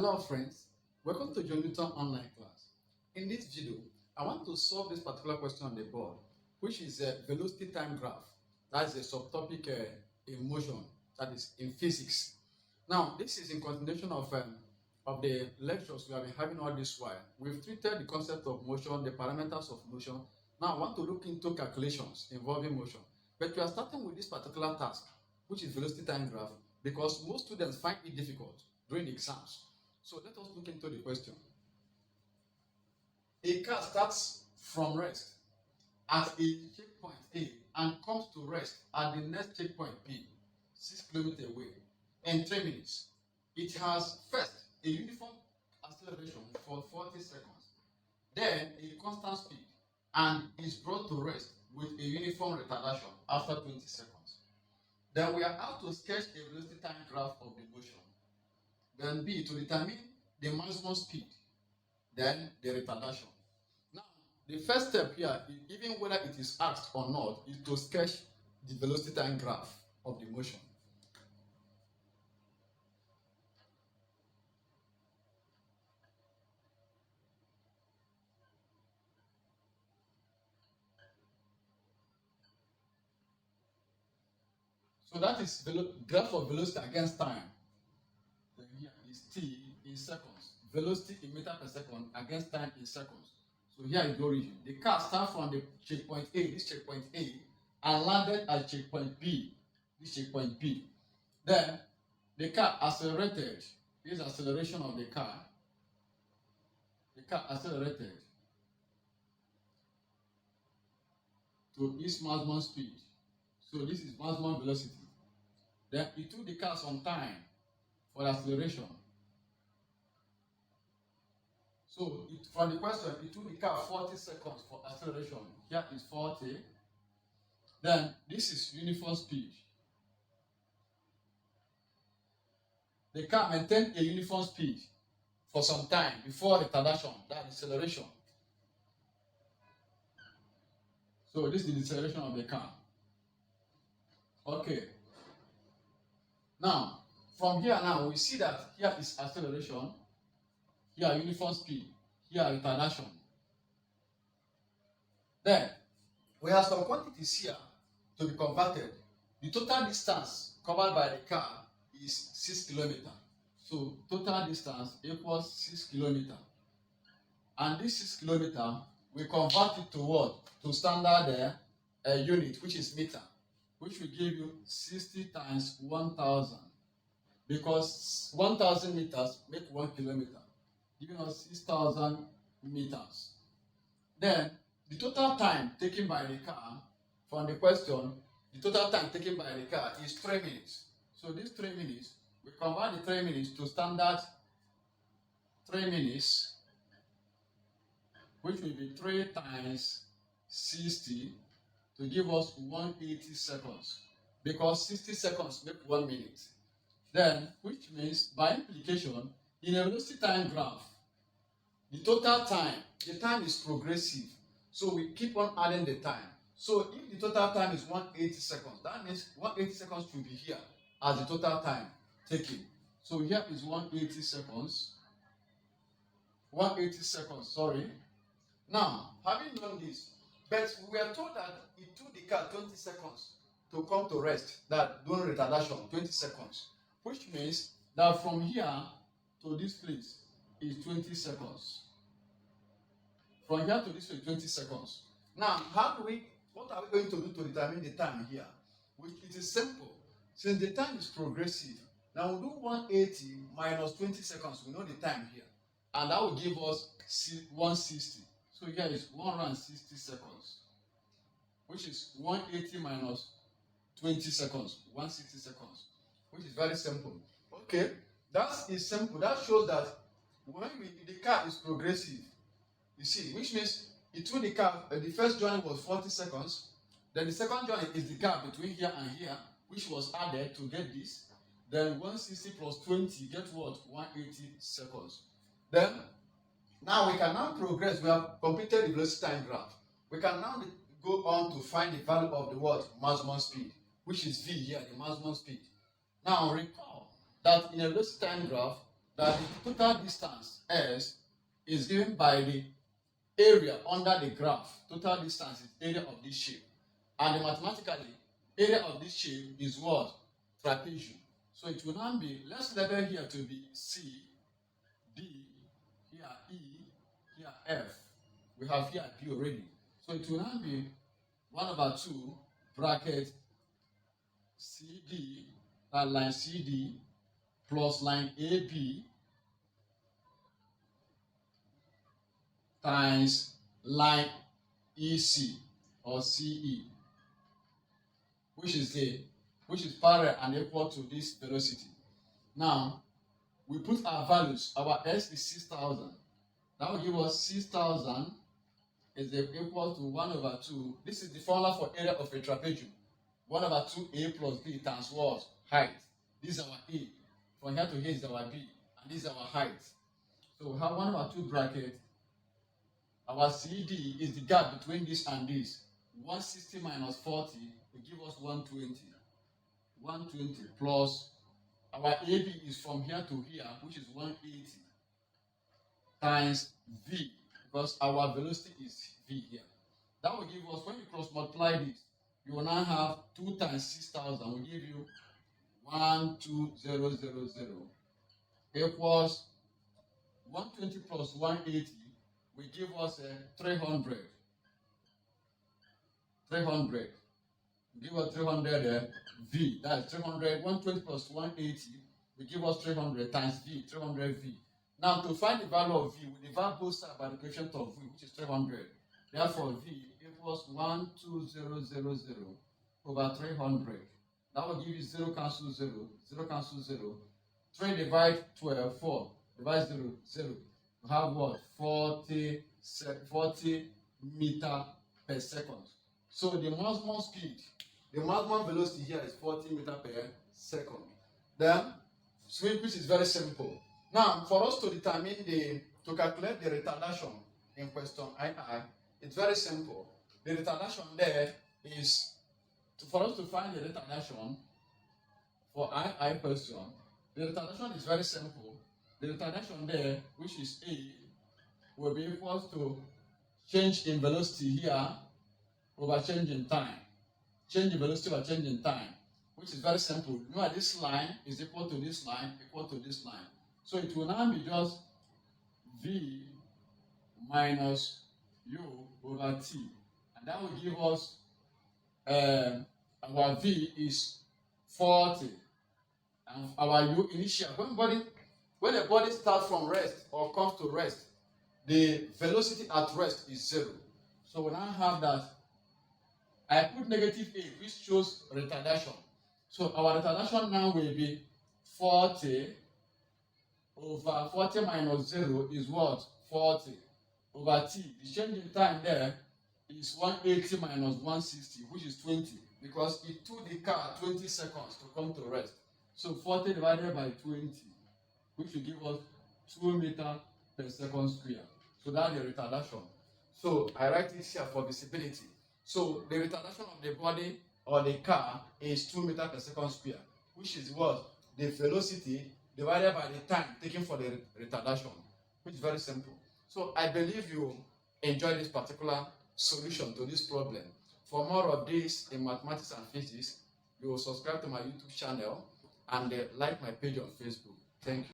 Hello friends, welcome to John Newton online class. In this video, I want to solve this particular question on the board, which is a velocity time graph. That is a subtopic in motion, that is in physics. Now, this is in continuation of the lectures we have been having all this while. We've treated the concept of motion, the parameters of motion. Now, I want to look into calculations involving motion. But we are starting with this particular task, which is velocity time graph, because most students find it difficult during the exams. So let us look into the question. A car starts from rest at a checkpoint A and comes to rest at the next checkpoint B, 6 kilometers away, in 3 minutes. It has first a uniform acceleration for 40 seconds, then a constant speed, and is brought to rest with a uniform retardation after 20 seconds. Then we are out to sketch a velocity time graph of the motion. Then B, to determine the maximum speed, then the retardation. Now, the first step here, even whether it is asked or not, is to sketch the velocity time graph of the motion. So that is graph of velocity against time. Then here is t in seconds. Velocity in meter per second against time in seconds. So here is the origin. The car starts from the checkpoint A, this checkpoint A, and landed at checkpoint B, this checkpoint B. Then the car accelerated. This is acceleration of the car. The car accelerated to its maximum speed. So this is maximum velocity. Then it took the car some time for acceleration. So from the question, it took the car 40 seconds for acceleration. Here is 40. Then this is uniform speed. The car maintained a uniform speed for some time before retardation, that acceleration. So this is the deceleration of the car. Okay. Now, from here now, we see that here is acceleration, here uniform speed, here retardation. Then, we have some quantities here to be converted. The total distance covered by the car is 6 kilometers. So, total distance equals 6 kilometers. And this 6 kilometers, we convert it to what? To standard unit, which is meter, which will give you 60 times 1,000. Because 1,000 meters make 1 kilometer, giving us 6,000 meters. Then, the total time taken by the car, from the question, the total time taken by the car is 3 minutes. So these 3 minutes, we convert the 3 minutes to standard 3 minutes, which will be 3 times 60 to give us 180 seconds. Because 60 seconds make 1 minute. Then, which means, by implication, in a velocity time graph, the total time, the time is progressive. So we keep on adding the time. So if the total time is 180 seconds, that means 180 seconds should be here as the total time taken. So here is 180 seconds. 180 seconds, sorry. Now, having done this, but we are told that it took the car 20 seconds to come to rest, that during retardation, 20 seconds. Which means that from here to this place is 20 seconds. From here to this place, 20 seconds. Now, what are we going to do to determine the time here? It is simple. Since the time is progressive, now we'll do 180 minus 20 seconds. We know the time here. And that will give us 160. So here is 160 seconds, which is 180 minus 20 seconds, 160 seconds, which is very simple. Okay, that is simple. That shows that when the car is progressive, you see, which means it took the car, the first journey was 40 seconds, then the second journey is the gap between here and here, which was added to get this. Then 160 plus 20 get what? 180 seconds. Then, now we can now progress. We have completed the velocity time graph. We can now go on to find the value of the what? Maximum speed, which is V here, the maximum speed. Now recall that in a velocity time graph, that the total distance S is given by the area under the graph. Total distance is area of this shape. And mathematically, area of this shape is what? Trapezium. So it will now be, let's label here to be C, D, here E, here F. We have here B already. So it will now be 1/2 bracket CD, that line CD, plus line AB times line EC or CE, which is parallel and equal to this velocity. Now we put our values. Our S is 6,000. That will give us 6,000 is equal to 1/2. This is the formula for area of a trapezium. 1/2 A plus B times what? Height. This is our A. From here to here is our B. And this is our height. So we have 1/2 bracket. Our CD is the gap between this and this. 160 minus 40 will give us 120. 120 plus our AB is from here to here, which is 180 times V, because our velocity is V here. That will give us, when you cross multiply this, you will now have 2 times 6,000 will give you 12000 equals 120 plus 180 will give us 300. 300. Give us 300 V. That's 300. 120 plus 180 will give us 300 times V. 300 V. Now to find the value of V, we divide both sides by the coefficient of V, which is 300. Therefore, V equals 12000 over 300. That will give you 0 cancel 0. 0 cancel 0. 3 divide 12. 4 divide 0. 0. We have what? 40 meter per second. So the maximum speed, the maximum velocity here is 40 meter per second. Then, which is very simple. Now, for us to determine to calculate the retardation in question II, it's very simple. The retardation there is, for us to find the retardation for II question, the retardation is very simple. The retardation there, which is A, will be equal to change in velocity here over change in time. Change in velocity over change in time, which is very simple. Remember, this line is equal to this line, equal to this line. So it will now be just V minus U over T. And that will give us, our V is 40. And our U initial, when the body starts from rest or comes to rest, the velocity at rest is 0. So we now have that. I put negative A, which shows retardation. So our retardation now will be 40 over 40 minus 0 is what? 40 over T. The change in time there is 180 minus 160, which is 20, because it took the car 20 seconds to come to rest. So 40 divided by 20, which will give us 2 meter per second square. So that's the retardation. So I write it here for visibility. So the retardation of the body or the car is 2 meters per second square, which is what? The velocity divided by the time taken for the retardation, which is very simple. So I believe you enjoy this particular solution to this problem. For more of this in mathematics and physics, you will subscribe to my YouTube channel and like my page on Facebook. Thank you.